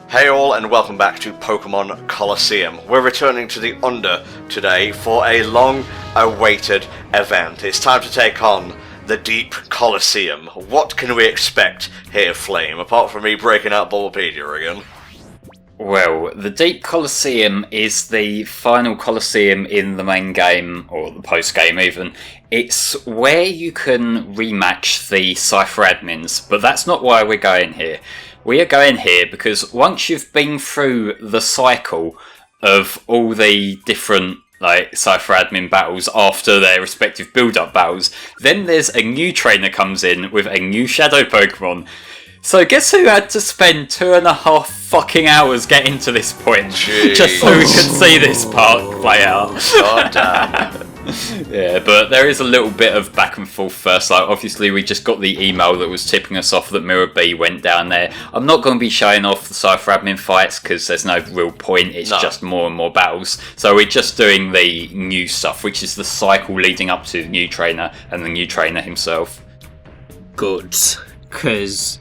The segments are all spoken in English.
Hey all, and welcome back to Pokémon Colosseum. We're returning to the Under today for a long-awaited event. It's time to take on the Deep Colosseum. What can we expect here, Flame, apart from me breaking out Bulbapedia again? Well, the Deep Colosseum is the final Colosseum in the main game, or the post-game even. It's where you can rematch the Cypher admins, but that's not why we're going here. We are going here because once you've been through the cycle of all the different Cypher admin battles after their respective build-up battles, then there's a new trainer comes in with a new Shadow Pokemon. So guess who had to spend 2.5 fucking hours getting to this point? Jeez. Just so we could see this part play out. God damn. Yeah, but there is a little bit of back and forth first. Obviously we just got the email that was tipping us off that Mirror B went down there. I'm not going to be showing off the Cypher admin fights because there's no real point. It's just more and more battles. So we're just doing the new stuff, which is the cycle leading up to the new trainer and the new trainer himself. Good, because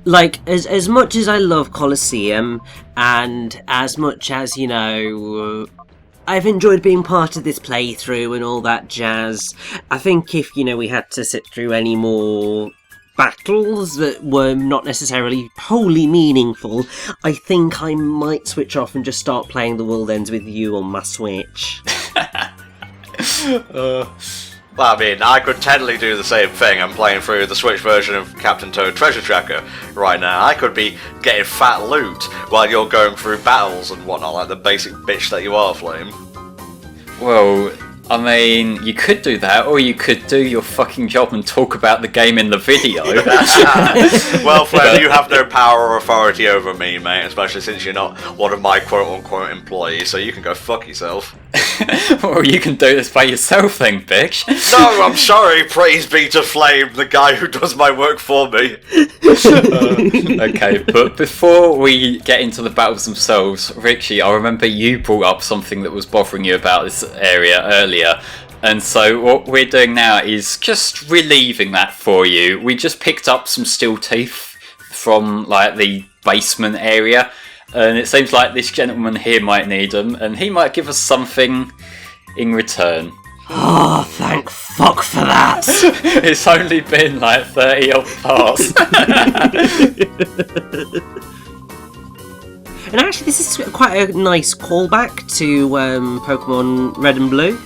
as much as I love Colosseum, and as much as, I've enjoyed being part of this playthrough and all that jazz, I think if, we had to sit through any more battles that were not necessarily wholly meaningful, I think I might switch off and just start playing The World Ends With You on my Switch. Well, I mean, I could totally do the same thing. I'm playing through the Switch version of Captain Toad Treasure Tracker right now. I could be getting fat loot while you're going through battles and whatnot, like the basic bitch that you are, Flame. Well, I mean, you could do that, or you could do your fucking job and talk about the game in the video. Well, Flame, you have no power or authority over me, mate, especially since you're not one of my quote-unquote employees, so you can go fuck yourself. Well, you can do this by yourself then, bitch. No, I'm sorry, praise be to Flame, the guy who does my work for me. Okay, but before we get into the battles themselves, Richie, I remember you brought up something that was bothering you about this area earlier. And so what we're doing now is just relieving that for you. We just picked up some steel teeth from the basement area, and it seems like this gentleman here might need them, and he might give us something in return. Oh, thank fuck for that! It's only been 30 odd parts. And actually, this is quite a nice callback to Pokémon Red and Blue.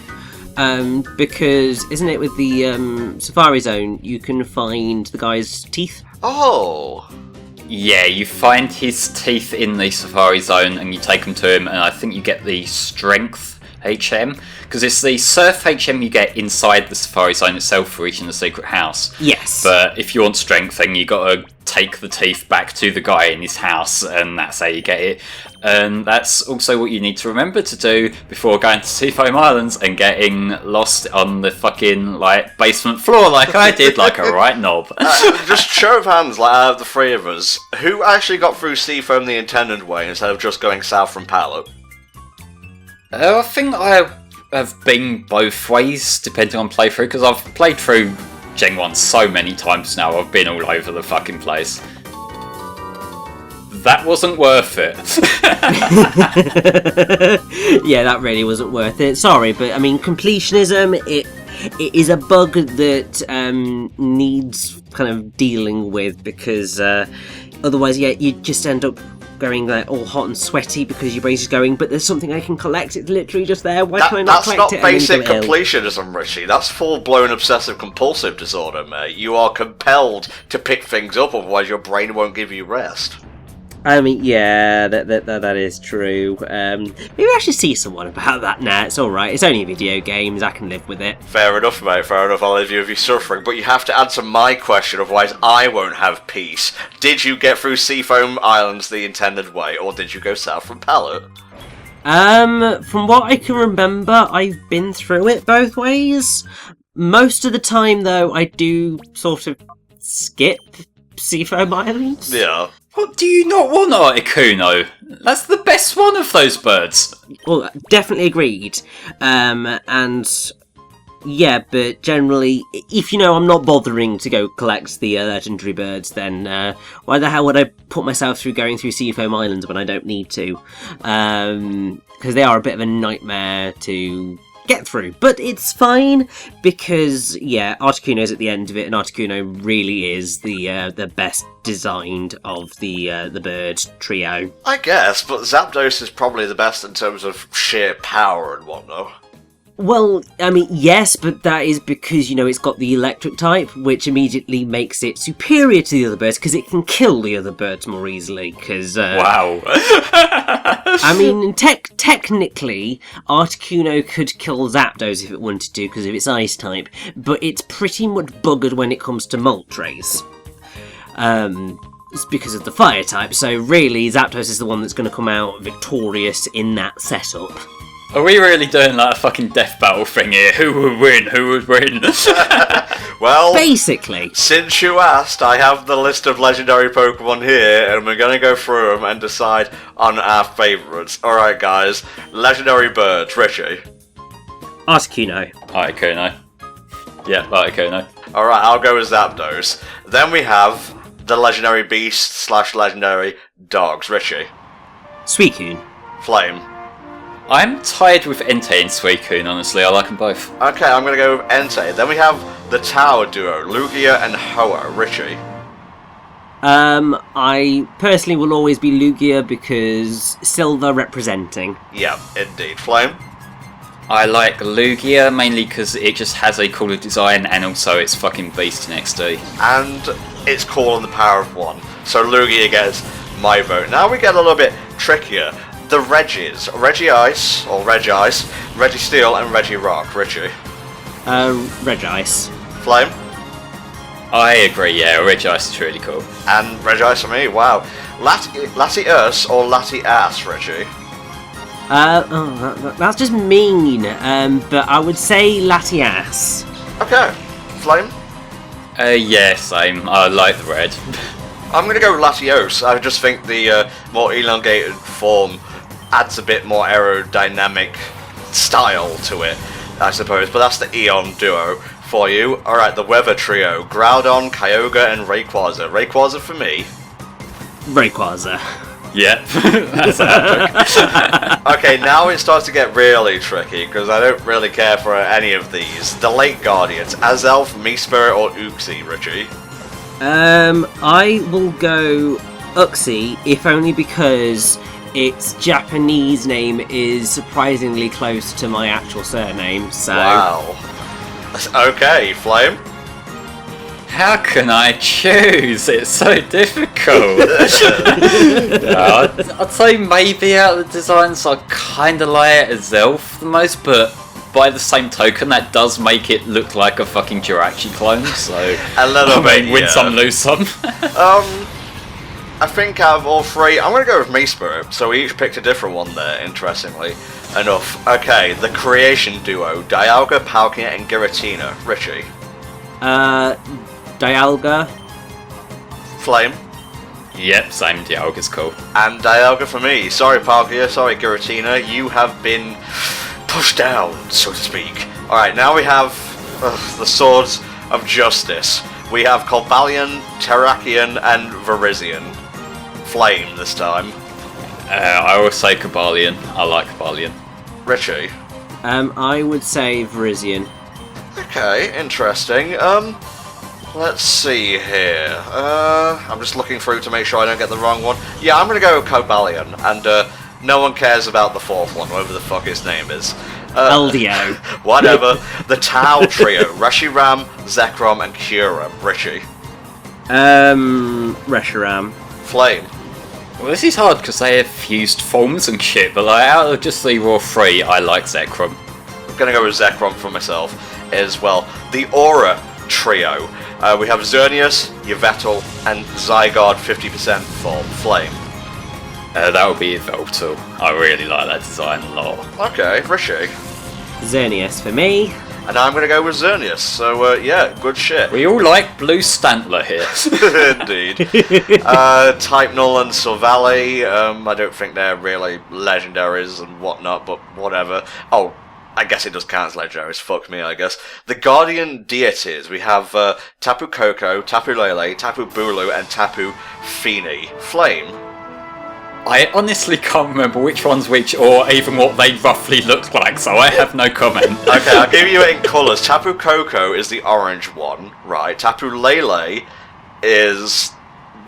Because, isn't it, with the Safari Zone, you can find the guy's teeth? Oh! Yeah, you find his teeth in the Safari Zone and you take them to him, and I think you get the Strength HM, because it's the Surf HM you get inside the Safari Zone itself for reaching the secret house. Yes. But if you want Strength, then you got to take the teeth back to the guy in his house, and that's how you get it. And that's also what you need to remember to do before going to Seafoam Islands and getting lost on the fucking basement floor like I did, like a right knob. Just show of hands, out of the three of us, who actually got through Seafoam the intended way instead of just going south from Pallet? I think I have been both ways, depending on playthrough, because I've played through Gen 1 so many times now, I've been all over the fucking place. That wasn't worth it. Yeah, that really wasn't worth it. Sorry, but I mean, completionism, it is a bug that needs kind of dealing with, because otherwise, you just end up going all hot and sweaty because your brain's just going, but there's something I can collect, it's literally just there, why can I not collect it? That's not basic completionism, Richie, that's full-blown obsessive-compulsive disorder, mate. You are compelled to pick things up, otherwise your brain won't give you rest. I mean, yeah, that is true. Maybe I should see someone about that now. It's alright, it's only video games, I can live with it. Fair enough, mate, fair enough, I'll leave you with your suffering, but you have to answer my question, otherwise I won't have peace. Did you get through Seafoam Islands the intended way, or did you go south from Pallet? From what I can remember, I've been through it both ways. Most of the time, though, I do sort of skip Seafoam Islands. Yeah. What, do you not want Articuno? That's the best one of those birds. Well, definitely agreed. And Yeah, but generally, if I'm not bothering to go collect the legendary birds, then why the hell would I put myself through going through Seafoam Islands when I don't need to? Because they are a bit of a nightmare to get through. But it's fine, because, yeah, Articuno's at the end of it, and Articuno really is the best designed of the bird trio. I guess, but Zapdos is probably the best in terms of sheer power and whatnot. Well, I mean, yes, but that is because, it's got the electric type, which immediately makes it superior to the other birds, because it can kill the other birds more easily, because... Wow. I mean, technically, Articuno could kill Zapdos if it wanted to, because of its ice type, but it's pretty much buggered when it comes to Moltres. It's because of the fire type, so really, Zapdos is the one that's going to come out victorious in that setup. Are we really doing like a fucking death battle thing here? Who would win? Who would win? Well, basically. Since you asked, I have the list of legendary Pokemon here, and we're going to go through them and decide on our favourites. Alright, guys. Legendary birds. Richie. Articuno. Articuno. Yeah, Articuno. Alright, I'll go with Zapdos. Then we have the legendary beasts / legendary dogs. Richie. Suicune. Flame. I'm tied with Entei and Suicune, honestly. I like them both. Okay, I'm going to go with Entei. Then we have the Tower duo, Lugia and Hoa. Richie. I personally will always be Lugia because silver representing. Yeah, indeed. Flame. I like Lugia mainly because it just has a cooler design and also it's fucking beast in XD. And it's cool on the power of one. So Lugia gets my vote. Now we get a little bit trickier. The Regis. Regice, or Regice, Registeel and Regirock. Richie. Regice. Flame. I agree, yeah, Regice is really cool. And Regice for me, wow. Latias or Latias, Richie? That's just mean, but I would say Latias. Okay. Flame? Yeah, same. I like the red. I'm going to go with Latios. I just think the more elongated form adds a bit more aerodynamic style to it, I suppose. But that's the Eon duo for you. Alright, the Weather trio. Groudon, Kyogre, and Rayquaza. Rayquaza for me. Rayquaza. Yeah, that's epic. Okay, now it starts to get really tricky, because I don't really care for any of these. The Lake Guardians. Azelf, Mespirit, or Uxie, Richie? I will go Uxie, if only because its Japanese name is surprisingly close to my actual surname, so... Wow. Okay, Flame? How can I choose? It's so difficult. I'd say maybe out of the designs I kinda like Azelf the most, but by the same token that does make it look like a fucking Jirachi clone, so... A little bit, win yeah. some, lose some. I think out of all three, I'm going to go with Mespirit, so we each picked a different one there, interestingly enough. Okay, the Creation duo, Dialga, Palkia, and Giratina. Richie? Dialga. Flame? Yep, same, Dialga's cool. And Dialga for me. Sorry Palkia, sorry Giratina, you have been pushed down, so to speak. Alright, now we have the Swords of Justice. We have Cobalion, Terrakion, and Virizion. Flame this time. I will say Cobalion. I like Cobalion. Richie? I would say Virizion. Okay, interesting. Let's see here. I'm just looking through to make sure I don't get the wrong one. Yeah, I'm gonna go with Cobalion, and no one cares about the fourth one, whatever the fuck his name is. Eldio. Whatever. The Tau trio, Reshiram, Zekrom, and Kyurem. Richie? Reshiram. Flame? Well, this is hard because they have fused forms and shit, but like, out of just the raw three, I like Zekrom. I'm gonna go with Zekrom for myself as well. The Aura trio. We have Xerneas, Yveltal, and Zygarde 50% form. Flame? That would be Yveltal. I really like that design a lot. Okay, Richie? Xerneas for me. And I'm gonna go with Xerneas, so yeah, good shit. We all like Blue Stantler here. Indeed. Type Null and Silvally, I don't think they're really legendaries and whatnot, but whatever. Oh, I guess it does count as legendaries, fuck me, I guess. The Guardian Deities, we have Tapu Koko, Tapu Lele, Tapu Bulu, and Tapu Fini. Flame. I honestly can't remember which one's which, or even what they roughly look like, so I have no comment. Okay, I'll give you it in colours. Tapu Koko is the orange one, right? Tapu Lele is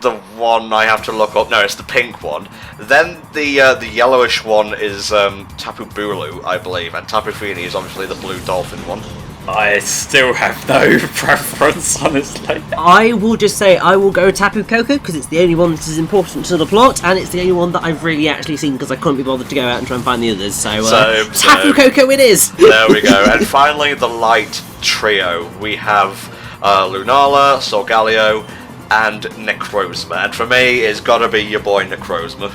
the one I have to look up. No, it's the pink one. Then the yellowish one is Tapu Bulu, I believe, and Tapu Fini is obviously the blue dolphin one. I still have no preference, honestly. I will just say I will go Tapu Koko because it's the only one that is important to the plot, and it's the only one that I've really actually seen because I couldn't be bothered to go out and try and find the others. So Tapu Koko it is. There we go. And finally, the light trio. We have Lunala, Solgaleo, and Necrozma. And for me, it's got to be your boy Necrozma.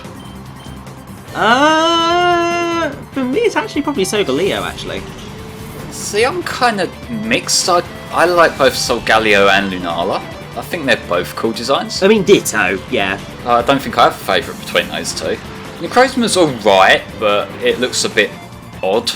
For me, it's actually probably Solgaleo, actually. See, I'm kind of mixed. I like both Solgaleo and Lunala. I think they're both cool designs. I mean, ditto, yeah. I don't think I have a favourite between those two. Necrozma's alright, but it looks a bit odd.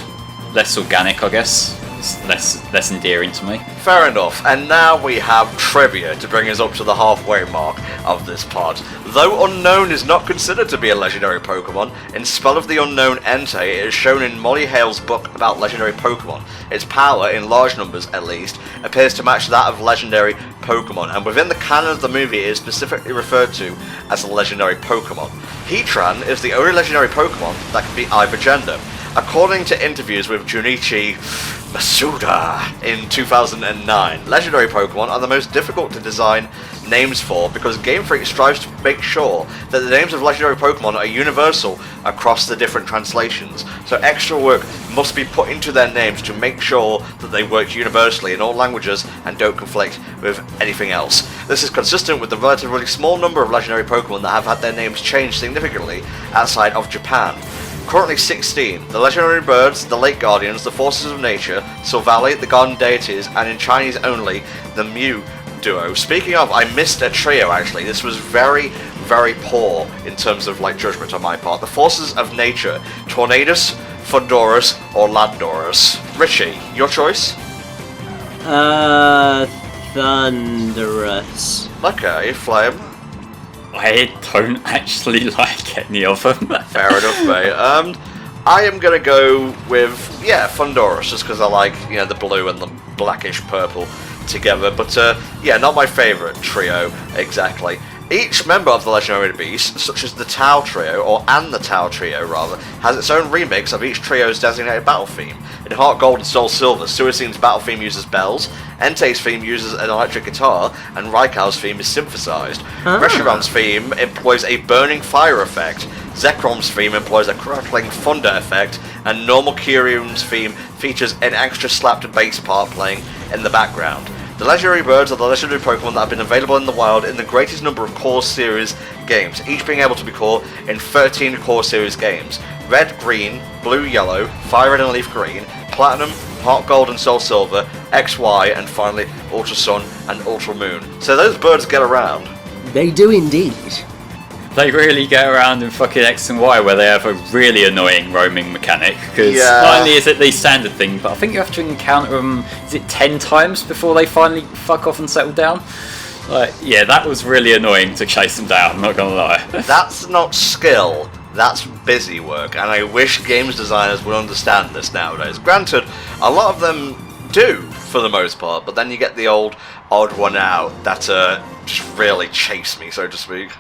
Less organic, I guess. It's less endearing to me. Fair enough, and now we have trivia to bring us up to the halfway mark of this pod. Though Unknown is not considered to be a legendary Pokemon, in Spell of the Unknown Entei it is shown in Molly Hale's book about legendary Pokemon. Its power, in large numbers at least, appears to match that of legendary Pokemon, and within the canon of the movie it is specifically referred to as a legendary Pokemon. Heatran is the only legendary Pokemon that can be either gender. According to interviews with Junichi Masuda in 2009, legendary Pokemon are the most difficult to design names for because Game Freak strives to make sure that the names of legendary Pokemon are universal across the different translations, so extra work must be put into their names to make sure that they work universally in all languages and don't conflict with anything else. This is consistent with the relatively small number of legendary Pokemon that have had their names changed significantly outside of Japan. Currently 16, the legendary birds, the lake guardians, the forces of nature, Silvally, the garden deities, and in Chinese only, the Mew duo. Speaking of, I missed a trio actually. This was very, very poor in terms of judgment on my part. The forces of nature, Tornadus, Fundorus, or Landorus. Richie, your choice? Thunderous. Okay, Flame. I don't actually like any of them. Fair enough, mate. I am gonna go with Fundorus, just because I like the blue and the blackish purple together. But not my favourite trio exactly. Each member of the legendary beast, such as the Tau Trio, and the Tau Trio rather, has its own remix of each trio's designated battle theme. In Heart Gold and Soul Silver, Suicide's battle theme uses bells, Entei's theme uses an electric guitar, and Raikal's theme is synthesized. Reshiram's theme employs a burning fire effect, Zekrom's theme employs a crackling thunder effect, and Normal Kyurem's theme features an extra slapped bass part playing in the background. The legendary birds are the legendary Pokemon that have been available in the wild in the greatest number of Core Series games, each being able to be caught in 13 Core Series games. Red, Green, Blue, Yellow, Fire Red and Leaf Green, Platinum, Heart Gold and Soul Silver, XY, and finally Ultra Sun and Ultra Moon. So those birds get around. They do indeed. They really get around in fucking X and Y where they have a really annoying roaming mechanic, because not only is it the standard thing, but I think you have to encounter them, is it 10 times before they finally fuck off and settle down? That was really annoying to chase them down, I'm not gonna lie. That's not skill, that's busy work, and I wish games designers would understand this nowadays. Granted, a lot of them do, for the most part, but then you get the odd one out that just really chase me, so to speak.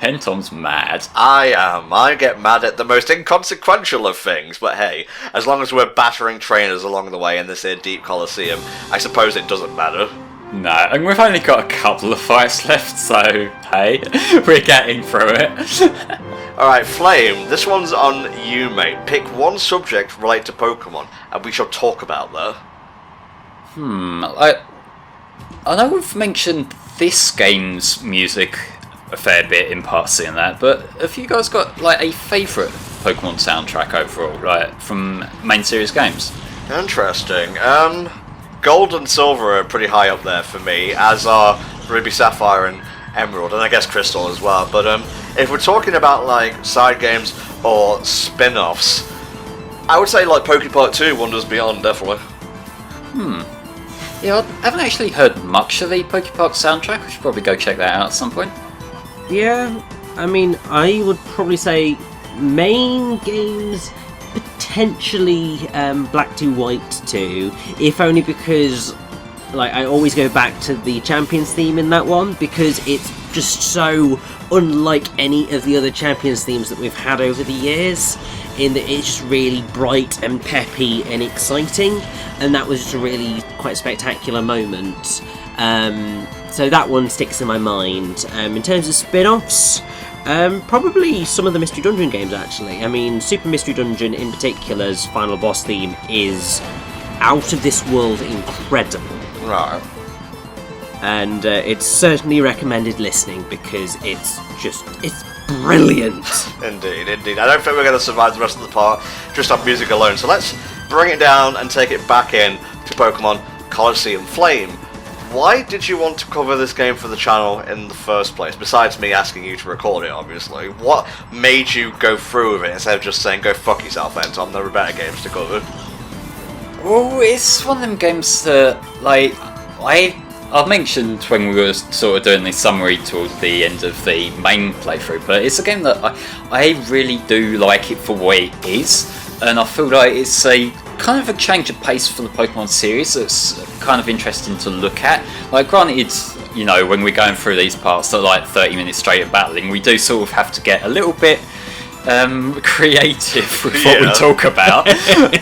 Hentom's mad. I am. I get mad at the most inconsequential of things, but hey, as long as we're battering trainers along the way in this here deep Colosseum, I suppose it doesn't matter. No, and we've only got a couple of fights left, so hey, we're getting through it. Alright, Flame, this one's on you, mate. Pick one subject related to Pokemon, and we shall talk about that. I know we've mentioned this game's music a fair bit in passing and that, but have you guys got a favourite Pokemon soundtrack overall, from main series games? Interesting. Gold and Silver are pretty high up there for me, as are Ruby, Sapphire, and Emerald, and I guess Crystal as well. But if we're talking about side games or spin-offs, I would say like Pokemon 2, Wonders Beyond, definitely. Yeah, I haven't actually heard much of the Pokepark soundtrack. I should probably go check that out at some point. Yeah, I mean, I would probably say main games, potentially Black 2 White 2, if only because like I always go back to the Champions theme in that one, because it's just so unlike any of the other Champions themes that we've had over the years, in that it's just really bright and peppy and exciting, and that was just a really quite spectacular moment. So that one sticks in my mind. In terms of spin-offs, probably some of the Mystery Dungeon games, actually. I mean, Super Mystery Dungeon in particular's final boss theme is out of this world incredible. Right. And it's certainly recommended listening, because it's brilliant. Indeed. I don't think we're going to survive the rest of the part just on music alone, so let's bring it down and take it back in to Pokemon Colosseum Flame. Why did you want to cover this game for the channel in the first place, besides me asking you to record it, obviously? What made you go through with it instead of just saying, go fuck yourself then, Tom, there are better games to cover? Well, it's one of them games that, like, I mentioned when we were sort of doing the summary towards the end of the main playthrough, but it's a game that I really do like it for what it is, and I feel like it's a kind of a change of pace for the Pokemon series that's kind of interesting to look at. Like, granted, you know, when we're going through these parts that are like 30 minutes straight of battling, we do sort of have to get a little bit creative with what we talk about,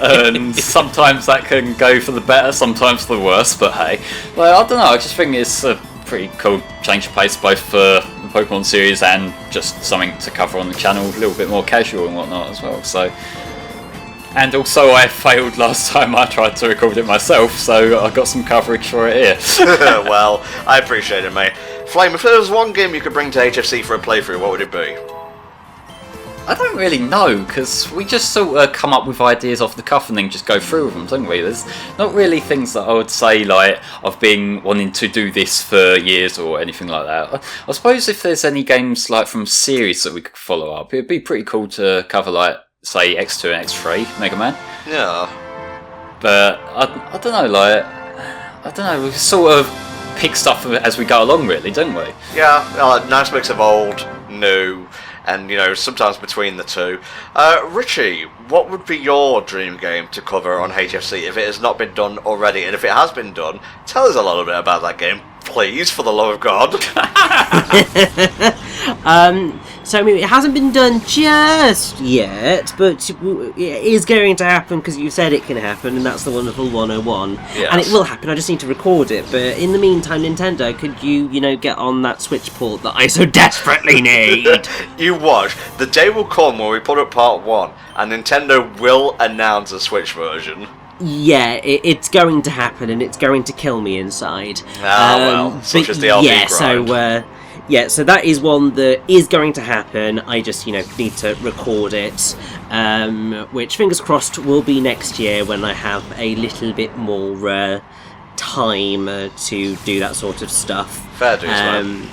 and sometimes that can go for the better, sometimes for the worse, but hey, like, I don't know, I just think it's a pretty cool change of pace both for the Pokemon series and just something to cover on the channel, a little bit more casual and whatnot as well. So, and also I failed last time I tried to record it myself, so I got some coverage for it here. Well, I appreciate it, mate. Flame, if there was one game you could bring to HFC for a playthrough, what would it be? I don't really know, because we just sort of come up with ideas off the cuff and then just go through them, don't we? There's not really things that I would say, like, I've been wanting to do this for years or anything like that. I suppose if there's any games, like, from series that we could follow up, it'd be pretty cool to cover, like, say, X2 and X3, Mega Man. Yeah. But, I don't know, like, I don't know, we sort of pick stuff as we go along, really, don't we? Yeah, nice mix of old, new, and, you know, sometimes between the two. Richie, what would be your dream game to cover on HFC if it has not been done already? And if it has been done, tell us a little bit about that game, please, for the love of God. So, I mean, it hasn't been done just yet, but it is going to happen, because you said it can happen, and that's the wonderful 101. Yes. And it will happen, I just need to record it. But in the meantime, Nintendo, could you get on that Switch port that I so desperately need? You watch. The day will come where we put up part 1, and Nintendo will announce a Switch version. Yeah, it's going to happen, and it's going to kill me inside. Well, such as the LP grind. So that is one that is going to happen. I just, need to record it, which, fingers crossed, will be next year when I have a little bit more time to do that sort of stuff. Fair dues, man.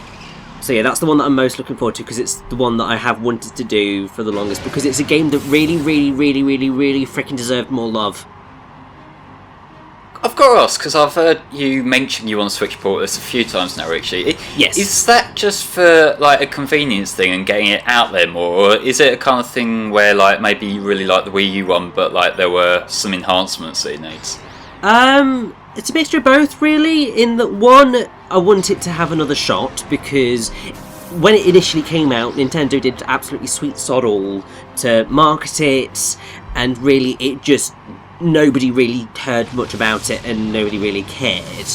So yeah, that's the one that I'm most looking forward to, because it's the one that I have wanted to do for the longest, because it's a game that really, really, really, really, really freaking deserved more love. I've got to ask, because I've heard you mention you want to Switch port this a few times now, Richie. Yes. Is that just for, like, a convenience thing and getting it out there more, or is it a kind of thing where, like, maybe you really like the Wii U one, but, like, there were some enhancements that it needs? It's a mixture of both, really. In that, one, I want it to have another shot, because when it initially came out, Nintendo did absolutely sweet sod all to market it, and really it just... nobody really heard much about it, and nobody really cared,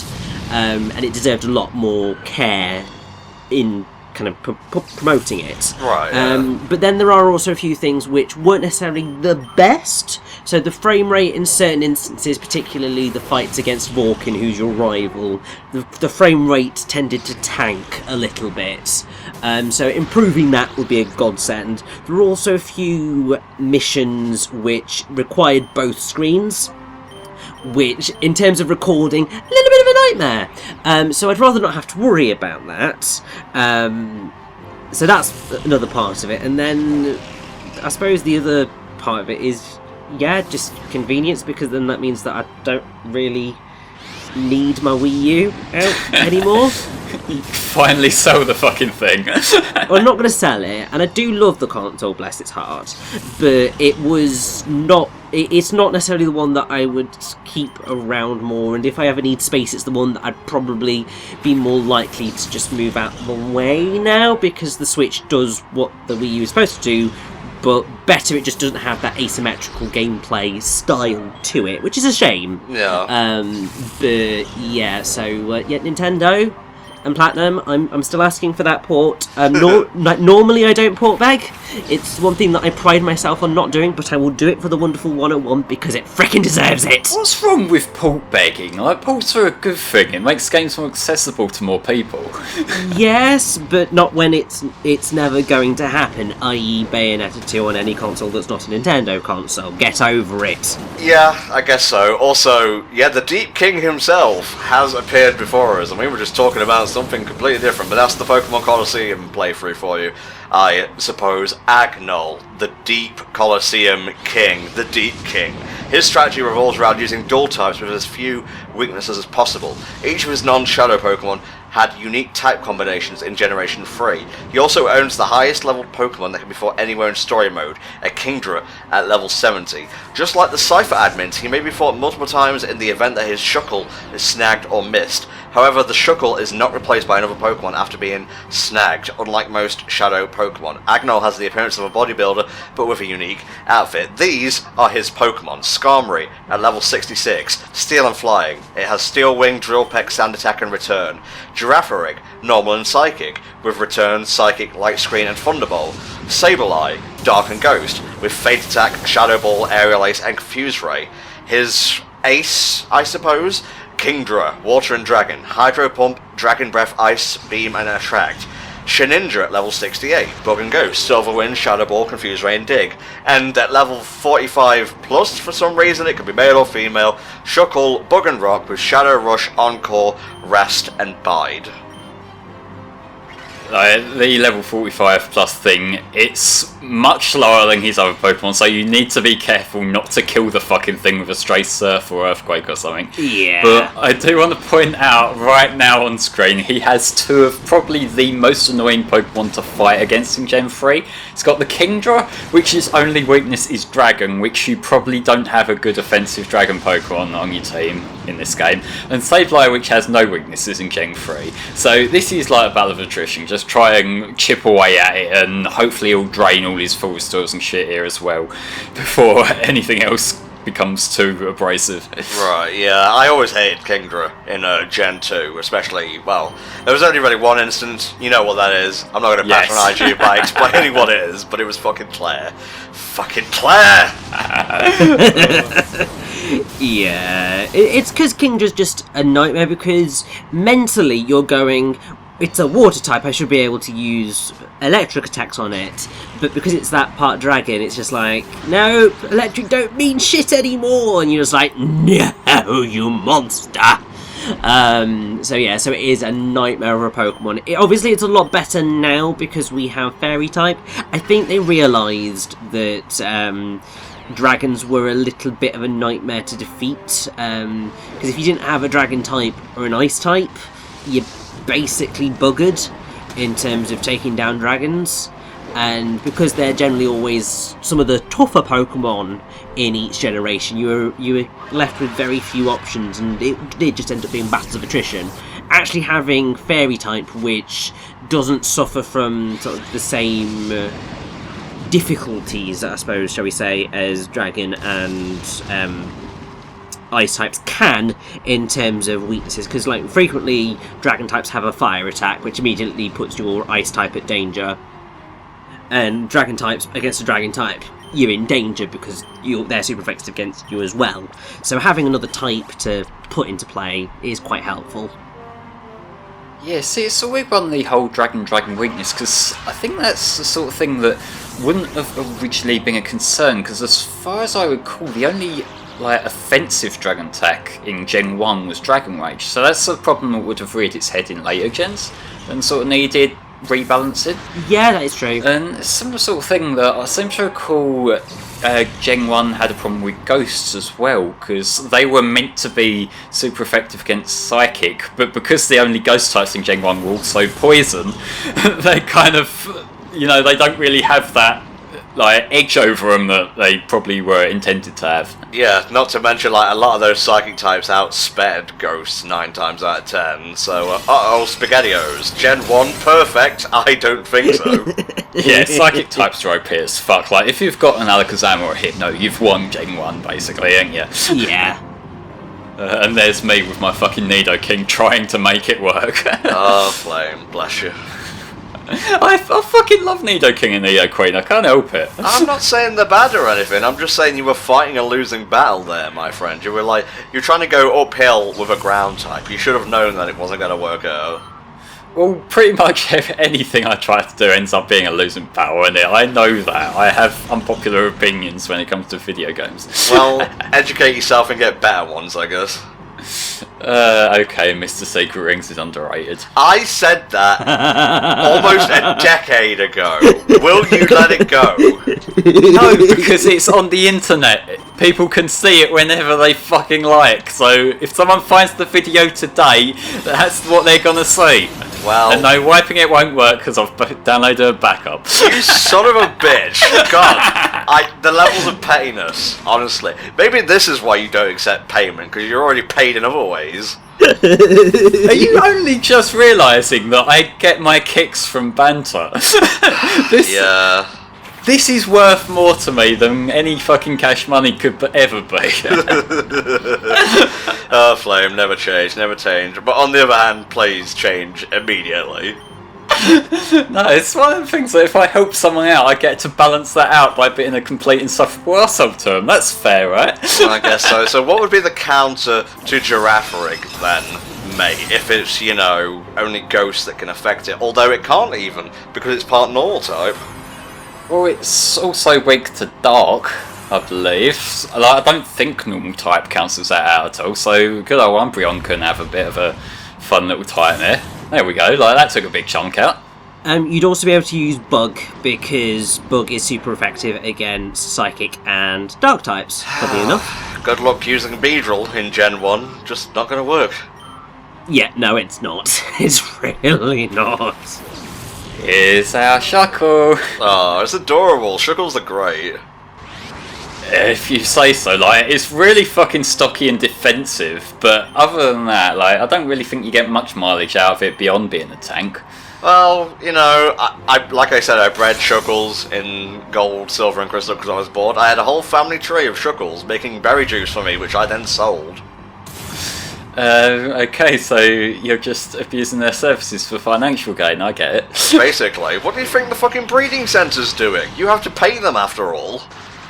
and it deserved a lot more care in kind of promoting it. Right. But then there are also a few things which weren't necessarily the best. So the frame rate in certain instances, particularly the fights against Vorkin, who's your rival, the frame rate tended to tank a little bit. So improving that would be a godsend. There are also a few missions which required both screens, which, in terms of recording, a little bit of a nightmare. So I'd rather not have to worry about that. So that's another part of it. And then I suppose the other part of it is yeah, just convenience, because then that means that I don't really need my Wii U out anymore. Finally sell the fucking thing. Well, I'm not going to sell it, and I do love the console, bless its heart, but it's not necessarily the one that I would keep around more, and if I ever need space, it's the one that I'd probably be more likely to just move out of the way now, because the Switch does what the Wii U is supposed to do, but better. It just doesn't have that asymmetrical gameplay style to it, which is a shame. Yeah. But yeah, so Nintendo and Platinum, I'm still asking for that port. Normally I don't port beg. It's one thing that I pride myself on not doing, but I will do it for the wonderful 101 because it frickin' deserves it. What's wrong with port begging? Like, ports are a good thing. It makes games more accessible to more people. Yes, but not when it's never going to happen, i.e. Bayonetta 2 on any console that's not a Nintendo console. Get over it. Yeah, I guess so. Also, yeah, the Deep King himself has appeared before us, and we were just talking about something completely different, but that's the Pokémon Colosseum playthrough for you, I suppose. Agnol, the Deep Colosseum King, the Deep King. His strategy revolves around using dual types with as few weaknesses as possible. Each of his non-Shadow Pokémon had unique type combinations in Generation 3. He also owns the highest level Pokémon that can be fought anywhere in story mode, a Kingdra at level 70. Just like the Cypher admins, he may be fought multiple times in the event that his Shuckle is snagged or missed. However, the Shuckle is not replaced by another Pokémon after being snagged, unlike most Shadow Pokémon. Agnol has the appearance of a bodybuilder, but with a unique outfit. These are his Pokémon. Skarmory, at level 66, Steel and Flying. It has Steel Wing, Drill Peck, Sand Attack and Return. Girafarig, Normal and Psychic, with Return, Psychic, Light Screen and Thunderbolt. Sableye, Dark and Ghost, with Fate Attack, Shadow Ball, Aerial Ace and Confuse Ray. His ace, I suppose? Kingdra, Water and Dragon, Hydro Pump, Dragon Breath, Ice, Beam and Attract. Shedinja at level 68, Bug and Ghost, Silver Wind, Shadow Ball, Confuse Ray and Dig. And at level 45 plus, for some reason, it could be male or female, Shuckle, Bug and Rock with Shadow Rush, Encore, Rest and Bide. The level 45 plus thing, it's much lower than his other Pokemon, so you need to be careful not to kill the fucking thing with a stray Surf or Earthquake or something. Yeah. But I do want to point out right now on screen, he has two of probably the most annoying Pokemon to fight against in Gen 3. It's got the Kingdra, which his only weakness is Dragon, which you probably don't have a good offensive Dragon Pokemon on your team in this game. And Sableye, which has no weaknesses in Gen 3. So this is like a battle of attrition. Just try and chip away at it, and hopefully he'll drain all his full stores and shit here as well before anything else becomes too abrasive. Right, yeah, I always hated Kingdra in Gen 2, especially, well, there was only really one instance, you know what that is. I'm not going to patronise you by explaining what it is, but it was fucking Claire. Fucking Claire! Yeah, it's because Kingdra's just a nightmare, because mentally you're going, it's a water type, I should be able to use electric attacks on it, but because it's that part dragon, it's just like, no, electric don't mean shit anymore, and you're just like, no, you monster. So it is a nightmare of a Pokemon. Obviously it's a lot better now because we have Fairy type. I think they realised that dragons were a little bit of a nightmare to defeat, because if you didn't have a dragon type or an ice type, you're basically buggered in terms of taking down dragons. And because they're generally always some of the tougher Pokemon in each generation, you were left with very few options, and it did just end up being battles of attrition. Actually having Fairy type, which doesn't suffer from sort of the same difficulties, I suppose, shall we say, as Dragon and Ice types can in terms of weaknesses, because like frequently Dragon types have a Fire attack, which immediately puts your Ice type at danger. And Dragon types against a Dragon type, you're in danger because they're super effective against you as well. So having another type to put into play is quite helpful. Yeah, see, it's always on the whole Dragon weakness, because I think that's the sort of thing that wouldn't have originally been a concern, because as far as I recall, the only offensive Dragon attack in Gen 1 was Dragon Rage, so that's a problem that would have reared its head in later gens and sort of needed rebalancing. Yeah, that is true. And it's a similar sort of thing that I seem to recall Gen 1 had a problem with ghosts as well, because they were meant to be super effective against psychic, but because the only ghost types in Gen 1 were also poison, they kind of, they don't really have that edge over them that they probably were intended to have. Yeah, not to mention, a lot of those psychic types outsped ghosts 9 times out of 10, so, SpaghettiOs. Gen 1, perfect? I don't think so. Yeah, psychic types are OP as fuck. If you've got an Alakazam or a Hypno, you've won Gen 1, basically, ain't you? Yeah. And there's me with my fucking Nidoking trying to make it work. Oh, Flame, bless you. I fucking love Nidoking and Nidoqueen, I can't help it. I'm not saying they're bad or anything, I'm just saying you were fighting a losing battle there, my friend. You were you're trying to go uphill with a ground type. You should have known that it wasn't going to work out. Well, pretty much anything I try to do ends up being a losing battle, and I know that. I have unpopular opinions when it comes to video games. Well, educate yourself and get better ones, I guess. Okay, Mr. Secret Rings is underrated. I said that almost a decade ago. Will you let it go? No, because it's on the internet. People can see it whenever they fucking like. So if someone finds the video today, that's what they're gonna see. Well, and no, wiping it won't work because I've downloaded a backup. You son of a bitch! God, the levels of pettiness. Honestly, maybe this is why you don't accept payment, because you're already paid in other ways. Are you only just realising that I get my kicks from banter? Yeah. This is worth more to me than any fucking cash money could ever be. Oh, Flame, never change, never change. But on the other hand, please change immediately. No, it's one of the things that if I help someone out, I get to balance that out by being a complete insufferable arsehole to them. That's fair, right? I guess so. So what would be the counter to Giraffe Rig, then, mate? If it's, only ghosts that can affect it. Although it can't even, because it's part normal type. Well, it's also weak to dark, I believe. I don't think normal type cancels that out at all, so good old Umbreon can have a bit of a fun little type there. There we go, that took a big chunk out. You'd also be able to use Bug, because Bug is super effective against Psychic and Dark types, funny enough. Good luck using Beedrill in Gen 1, just not going to work. Yeah, no, it's not. It's really not. Here's our Shuckle. Oh, it's adorable. Shuckles are great. If you say so, it's really fucking stocky and defensive, but other than that, I don't really think you get much mileage out of it beyond being a tank. Well, I like I said, I bred Shuckles in Gold, Silver and Crystal because I was bored. I had a whole family tree of Shuckles making berry juice for me, which I then sold. Okay, so you're just abusing their services for financial gain, I get it. Basically. What do you think the fucking breeding centre's doing? You have to pay them after all.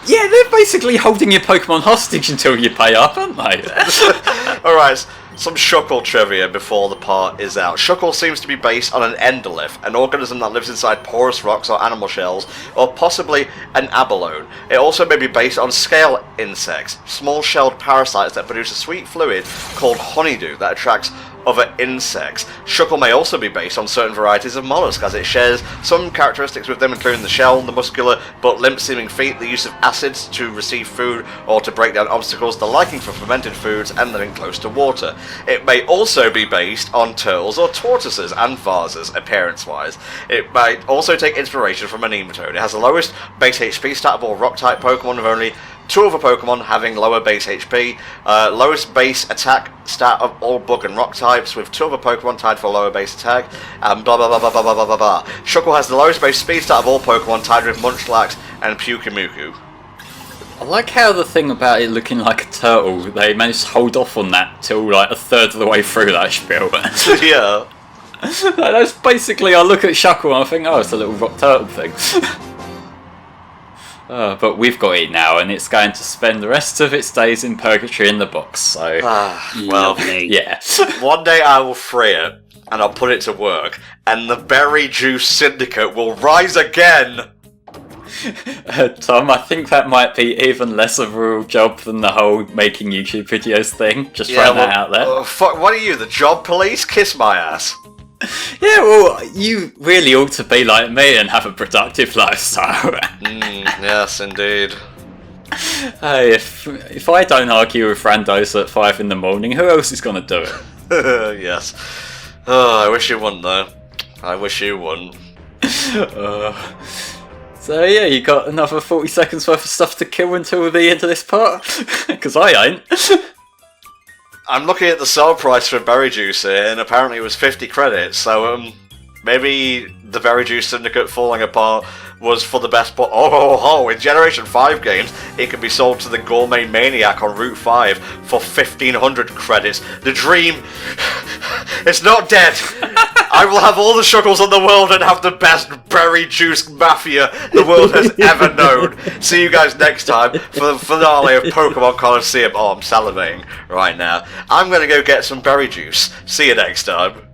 Yeah, they're basically holding your Pokemon hostage until you pay up, aren't they? Alright, some Shuckle trivia before the part is out. Shuckle seems to be based on an endolith, an organism that lives inside porous rocks or animal shells, or possibly an abalone. It also may be based on scale insects, small-shelled parasites that produce a sweet fluid called honeydew that attracts other insects. Shuckle may also be based on certain varieties of mollusk, as it shares some characteristics with them, including the shell, the muscular but limp-seeming feet, the use of acids to receive food or to break down obstacles, the liking for fermented foods, and living close to water. It may also be based on turtles or tortoises and vases, appearance-wise. It might also take inspiration from a nematode. It has the lowest base HP stat of all rock-type Pokemon, with only 2 other Pokemon having lower base HP, lowest base attack stat of all bug and rock types, with 2 other Pokemon tied for lower base attack, and blah blah blah blah blah blah blah blah. Shuckle has the lowest base speed stat of all Pokemon tied with Munchlax and Pyukumuku. I like how the thing about it looking like a turtle, they managed to hold off on that till a third of the way through that spiel. Yeah. That's basically, I look at Shuckle and I think, oh, it's a little rock turtle thing. But we've got it now, and it's going to spend the rest of its days in purgatory in the box, so... well, yeah. One day I will free it, and I'll put it to work, and the Berry Juice Syndicate will rise again! Tom, I think that might be even less of a real job than the whole making YouTube videos thing. Just throwing that out there. What are you, the job police? Kiss my ass. Yeah, well, you really ought to be like me and have a productive lifestyle. Yes, indeed. Hey, if I don't argue with randos at 5 in the morning, who else is gonna do it? Yes. Oh, I wish you wouldn't, though. I wish you wouldn't. So yeah, you got another 40 seconds worth of stuff to kill until the end of this part? Because I ain't. I'm looking at the sell price for Berry Juice here, and apparently it was 50 credits, so maybe the Berry Juice Syndicate falling apart was for the best part. In Generation 5 games, it can be sold to the Gourmet Maniac on Route 5 for 1,500 credits. The dream is not dead! I will have all the shuckles in the world and have the best Berry Juice Mafia the world has ever known. See you guys next time for the finale of Pokémon Colosseum. Oh, I'm salivating right now. I'm gonna go get some berry juice. See you next time.